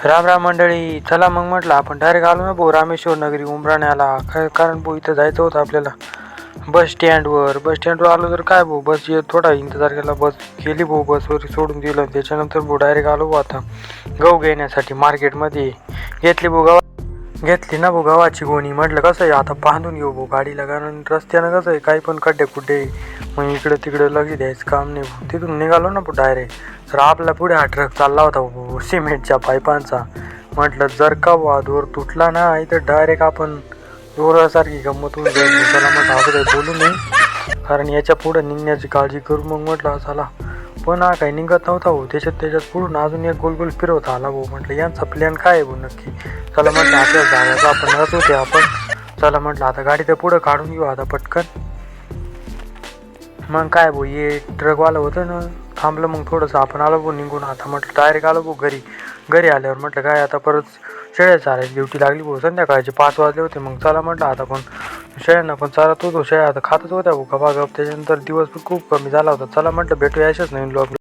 राम राम मंडळी, चला मग म्हटलं आपण डायरेक्ट आलो ना भाऊ रामेश्वर नगरी उमराण्याला. काय कारण भाऊ इथं जायचं होतं आपल्याला बस स्टँडवर आलो तर काय भाऊ बस थोडा इंतजार केला, बस गेली भाऊ, बसवर सोडून दिलं. त्याच्यानंतर भाऊ डायरेक्ट आलो भाऊ आता गहू घेण्यासाठी मार्केटमध्ये. घेतली ना भाऊ गव्हाची गोणी. म्हटलं कसं आहे आता बांधून घेऊ भाऊ गाडीला, कारण रस्त्यानं कसं आहे काही पण खड्डे खुड्डे, मग इकडे तिकडे लक्ष द्यायचं काम नाही भाऊ. तिथून निघालो ना भाऊ डायरेक्ट, तर आपला पुढे हा ट्रक चालला होता भाऊ सिमेंटच्या पाईपांचा. म्हटलं जर का वादवर तुटला ना इथं डायरेक्ट आपण जोरासारखी गंमत होऊन जाईल. त्याला मग असं काही बोलू नाही, कारण याच्या पुढं निघण्याची काळजी करू. मग म्हटलं चला, पण हा काही निघत नव्हता भाऊ. त्याच्यात पुढून अजून एक गोल फिरवता आला भाऊ. म्हटलं यांचा प्लॅन काय आहे भाऊ नक्की. चला म्हटलं आपल्या जागाचा आपण रस होते आपण. चला म्हटलं आता गाडी तर पुढं काढून घेऊ आता पटकन. मग काय भाऊ ये ट्रकवाला होतं ना थांबलं. मग थोडंसं आपण आलो भाऊ निघून. आता म्हटलं डायरेक्ट आलो भाऊ घरी आल्यावर म्हटलं काय आता परत शेळ्या चारायची ड्युटी लागली भाऊ. संध्याकाळचे 5 वाजले होते. मग चला म्हटलं आता पण शेळ्यांना पण चारत होतो. शेळ्या आता खातच होत्या भाऊ गप. त्याच्यानंतर दिवस पण खूप कमी झाला होता. चला म्हटलं भेटूया अशाच नवीन ब्लॉग.